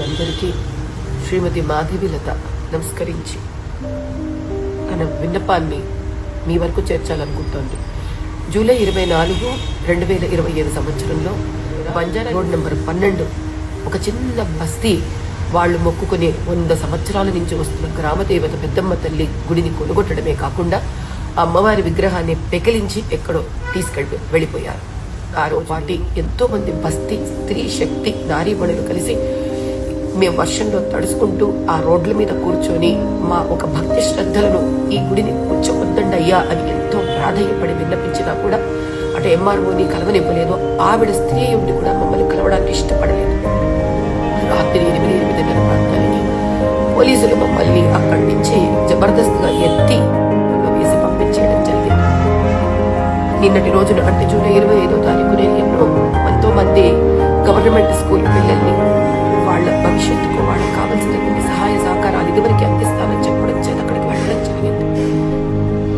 అందరికీ శ్రీమతి మాధవిలత నమస్కరించి తన విన్నపాన్ని మీ వరకు చేర్చాలనుకుంటోంది. జూలై 24, 2025 సంవత్సరంలో బంజారా రోడ్ నెంబర్ 12 ఒక చిన్న బస్తీ వాళ్ళు మొక్కుకునే 100 సంవత్సరాల నుంచి వస్తున్న గ్రామదేవత పెద్దమ్మ తల్లి గుడిని కొనుగొట్టడమే కాకుండా అమ్మవారి విగ్రహాన్ని పెకిలించి ఎక్కడో వెళ్ళిపోయారు. ఆ రోజు పాటి ఎంతో మంది బస్తీ స్త్రీ శక్తి నారీమణులు కలిసి మేము వర్షంలో తడుచుకుంటూ ఆ రోడ్ల మీద కూర్చొని మా ఒక భక్తి శ్రద్ధలను ఈ గుడిని కూర్చోవద్దండి అయ్యా అని ఎంతో ప్రాధాన్యపడి విన్నపించినా కూడా అటు ఎంఆర్ఓని కలవనివ్వలేదు. ఆవిడ స్త్రీ ఉండి కూడా మమ్మల్ని కలవడానికి ఇష్టపడలేదు. రాత్రి 8:30 ప్రాంతానికి పోలీసులు మమ్మల్ని అక్కడి నుంచి జబర్దస్త్గా ఎత్తి వేసి పంపించేయడం జరిగింది. నిన్నటి రోజున అంటే జూలై 25వ తారీఖు నేను ఎంతో మంది గవర్నమెంట్ స్కూల్ పిల్లల్ని వాళ్ళ భవిష్యత్తుకు వాళ్ళకి కావాల్సినటువంటి సహాయ సహకారాలు ఇదివరకు అందిస్తానని చెప్పడం చేత అక్కడికి వెళ్ళడం జరిగింది.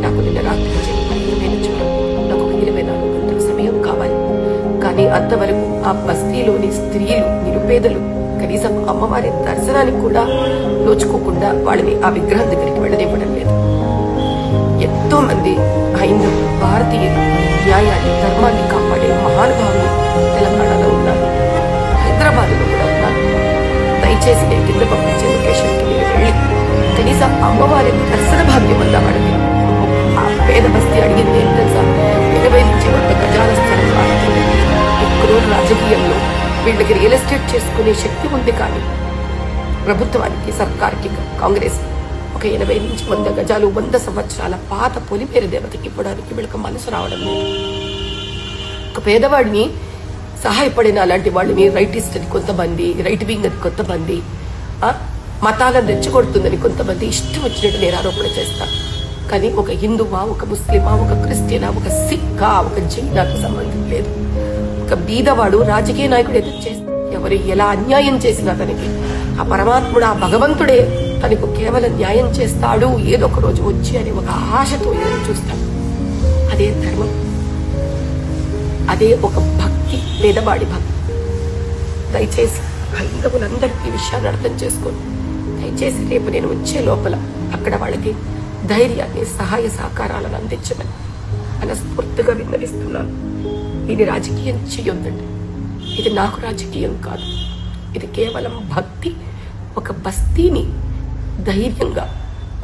నాకు నిన్న రాత్రి నాకు ఒక 24 గంటల సమయం కావాలి. కానీ అంతవరకు ఆ బస్తీలోని స్త్రీలు నిరుపేదలు కనీసం అమ్మవారి దర్శనానికి కూడా నోచుకోకుండా వాళ్ళని ఆ విగ్రహం దగ్గరికి వెళ్ళనివ్వడం లేదు. ఎంతో మంది హైందవులు భారతీయులు న్యాయాన్ని ధర్మాన్ని కాపాడే మహానుభావులు తెలంగాణలో ఉన్నారు, హైదరాబాద్లో కూడా ఉన్నారు. దయచేసి నేను కింద పంపించే లొకేషన్కి మీరు వెళ్ళి కనీసం అమ్మవారి దర్శన భాగ్యం వల్ల వాడికి ఆ పేద బస్తీ అడిగింది ఏం తెలుసా, 20 నుంచి 100 గజాల స్థలం కావాలి. ఒక్కరోజు రాజకీయంలో వీళ్ళకి రియల్ ఎస్టేట్ చేసుకునే శక్తి ఉంది, కానీ ప్రభుత్వానికి సర్కార్కి కాంగ్రెస్ ఒక 80 నుంచి 100 గజాలు 100 సంవత్సరాల పాత పొలిమేరు దేవతకి ఇవ్వడానికి వీళ్ళకి మనసు రావడం లేదు. ఒక పేదవాడిని సహాయపడిన అలాంటి వాళ్ళని రైటిస్ట్ అని కొంతమంది, రైట్ వింగ్ అని కొంతమంది, మతాలను రెచ్చగొడుతుందని కొంతమంది ఇష్టం వచ్చినట్టు నేను ఆరోపణ చేస్తాను. కానీ ఒక హిందువా, ఒక ముస్లిమా, ఒక క్రిస్టియనా, ఒక సిక్కా, ఒక జైనాకు సంబంధం లేదు. ఒక బీదవాడు రాజకీయ నాయకుడు ఎదురు చేస్తే ఎవరు ఎలా అన్యాయం చేసినా తనకి ఆ పరమాత్ముడు, ఆ భగవంతుడే తనకు కేవలం న్యాయం చేస్తాడు ఏదో ఒక రోజు వచ్చి అని ఒక ఆశతో ఎదురు చూస్తాడు. అదే ధర్మం, అదే ఒక భక్తి, పేదవాడి భక్తి. దయచేసి హైందవులందరికీ ఈ విషయాన్ని అర్థం చేసుకోండి. దయచేసి రేపు నేను వచ్చే లోపల అక్కడ వాళ్ళకి ధైర్యాన్ని, సహాయ సహకారాలను అందించమని మనస్ఫూర్తిగా విన్నవిస్తున్నాను. ఇది రాజకీయం చేయొద్దండి. ఇది నాకు రాజకీయం కాదు. ఇది కేవలం భక్తి. ఒక బస్తీని ధైర్యంగా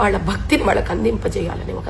వాళ్ళ భక్తిని వాళ్ళకి అందింపజేయాలని ఒక